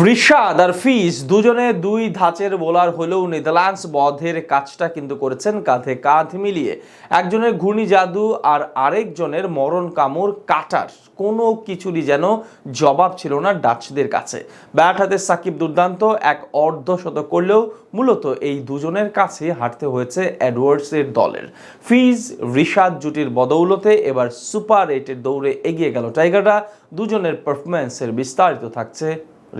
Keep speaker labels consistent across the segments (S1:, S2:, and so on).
S1: রিশাদ আর ফিজ দুজনে দুই ধাঁচের বোলার হলেও নেদারল্যান্ডস বধের কাজটা কিন্তু করেছেন কাঁধে কাঁধ মিলিয়ে। একজনের ঘূর্ণি জাদু আর আরেকজনের মরণ কামড় কাটার কোনো কিছুরই যেন জবাব ছিল না ডাচদের কাছে। ব্যাট হাতে সাকিব দুর্দান্ত এক অর্ধশতক করলেও মূলত এই দুজনের কাছে হারতে হয়েছে এডওয়ার্ডসের দলের। ফিজ রিশাদ জুটির বদৌলতে এবার সুপার 8-এর দৌড়ে এগিয়ে গেল টাইগাররা। দুজনের পারফরম্যান্সের বিস্তারিত থাকছে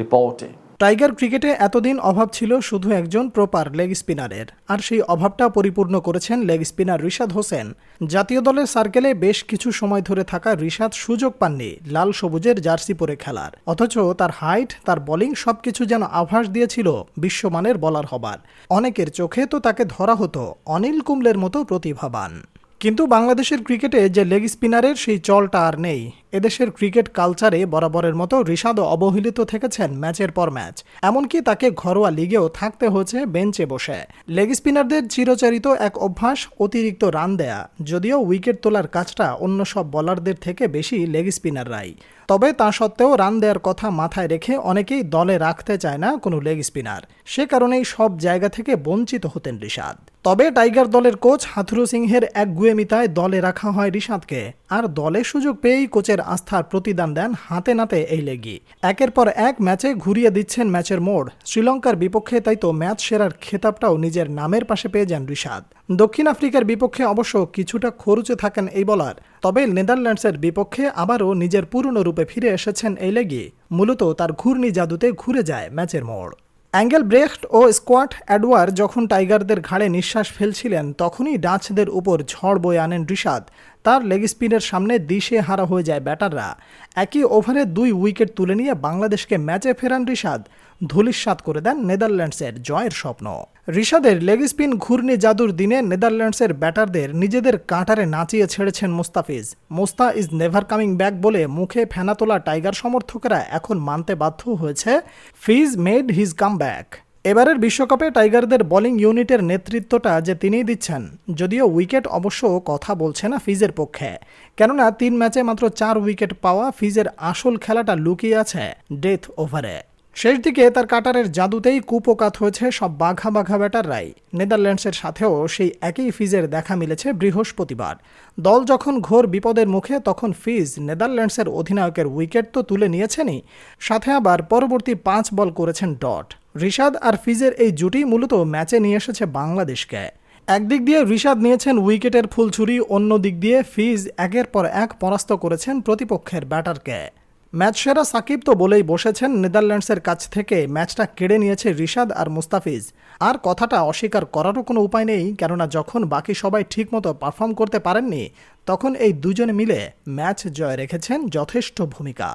S1: রিপোর্টে।
S2: টাইগার ক্রিকেটে এতদিন অভাব ছিল শুধু একজন প্রপার লেগ স্পিনারের, আর সেই অভাবটা পরিপূর্ণ করেছেন লেগ স্পিনার রিশাদ হোসেন। জাতীয় দলের সার্কেলে বেশ কিছু সময় ধরে থাকা রিশাদ সুযোগ পাননি লাল সবুজের জার্সি পরে খেলার, অথচ তার হাইট, তার বোলিং সবকিছু যেন আভাস দিয়েছিল বিশ্বমানের বোলার হবার। অনেকের চোখে তো তাকে ধরা হতো অনিল কুম্বলের মতো প্রতিভাবান। কিন্তু বাংলাদেশের ক্রিকেটে যে লেগ স্পিনারের সেই চলটা আর নেই। এদেশের ক্রিকেট কালচারে বরাবরের মতো রিশাদও অবহেলিত থেকেছেন ম্যাচের পর ম্যাচ, এমনকি তাকে ঘরোয়া লিগেও থাকতে হয়েছে বেঞ্চে বসে। লেগ স্পিনারদের চিরচরিত এক অভ্যাস অতিরিক্ত রান দেয়া, যদিও উইকেট তোলার কাজটা অন্য সব বোলারদের থেকে বেশি লেগ স্পিনাররাই। তবে তা সত্ত্বেও রান দেওয়ার কথা মাথায় রেখে অনেকেই দলে রাখতে চায় না কোনো লেগ স্পিনার, সে কারণেই সব জায়গা থেকে বঞ্চিত হতেন রিশাদ। তবে টাইগার দলের কোচ হাথুরু সিংহের একগুঁয়েমিতায় দলে রাখা হয় রিশাদকে, আর দলে সুযোগ পেয়েই কোচের আস্থার প্রতিদান দেন হাতে নাতে এই লেগি। একের পর এক ম্যাচে ঘুরিয়ে দিচ্ছেন ম্যাচের মোড়। শ্রীলঙ্কার বিপক্ষে তাই তো ম্যাচ সেরার খেতাবটাও নিজের নামের পাশে পেয়ে যান রিশাদ। দক্ষিণ আফ্রিকার বিপক্ষে অবশ্য কিছুটা খরুচে থাকেন এই বোলার, তবে নেদারল্যান্ডসের বিপক্ষে আবারও নিজের পুরনো রূপে ফিরে এসেছেন এই লেগি। মূলত তার ঘূর্ণি জাদুতে ঘুরে যায় ম্যাচের মোড়। অ্যাঙ্গেল ব্রেখট ও স্কোয়াট অ্যাডওয়ার যখন টাইগারদের ঘাড়ে নিঃশ্বাস ফেলছিলেন, তখনই ডাচদের উপর ঝড় বয়ে আনেন রিশাদ। তার লেগ স্পিনের সামনে দিশে হারা হয়ে যায় ব্যাটাররা। একই ওভারে 2 উইকেট তুলে নিয়ে বাংলাদেশকে ম্যাচে ফেরান রিশাদ। ধূলিসাৎ করে দেন নেদারল্যান্ডসের জয়ের স্বপ্ন। রিশাদের লেগ স্পিন ঘূর্ণি জাদুর দিনে নেদারল্যান্ডসের ব্যাটারদের নিজেদের কাঁটারে নাচিয়ে ছেড়েছেন Mustafiz. Musta is never coming back বলে মুখে ফেনা তোলা টাইগার সমর্থকেরা এখন মানতে বাধ্য হয়েছে ফিজ মেড হিজ কাম ব্যাক। এবারের বিশ্বকাপে টাইগারদের বোলিং ইউনিটের নেতৃত্বটা যে তিনিই দিচ্ছেন, যদিও উইকেট অবশ্য কথা বলছে না ফিজের পক্ষে, কেননা 3 ম্যাচে মাত্র 4 উইকেট পাওয়া ফিজের আসল খেলাটা লুকিয়ে আছে ডেথ ওভারে। শেষ দিকে তার কাটারের জাদুতেই কুপোকাত হয়েছে সব বাঘা বাঘা ব্যাটাররাই। নেদারল্যান্ডসের সাথেও সেই একই ফিজের দেখা মিলেছে বৃহস্পতিবার। দল যখন ঘোর বিপদের মুখে, তখন ফিজ নেদারল্যান্ডসের অধিনায়কের উইকেট তো তুলে নিয়েছেনই, সাথে আবার পরবর্তী 5 বল করেছেন ডট। রিশাদ আর ফিজের এই জুটি মূলত ম্যাচে নিয়ে এসেছে বাংলাদেশকে। একদিক দিয়ে রিশাদ নিয়েছেন উইকেটের ফুলছুরি, অন্য দিক দিয়ে ফিজ একের পর এক পরাস্ত করেছেন প্রতিপক্ষের ব্যাটারকে। ম্যাচ সেরা সাকিব তো বলেই বসেছেন নেদারল্যান্ডসের কাছ থেকে ম্যাচটা কেড়ে নিয়েছে রিশাদ আর মুস্তাফিজ। আর কথাটা অস্বীকার করারও কোনো উপায় নেই, কেননা যখন বাকি সবাই ঠিকমতো পারফর্ম করতে পারেননি, তখন এই দুজনে মিলে ম্যাচ জয় রেখেছেন যথেষ্ট ভূমিকা।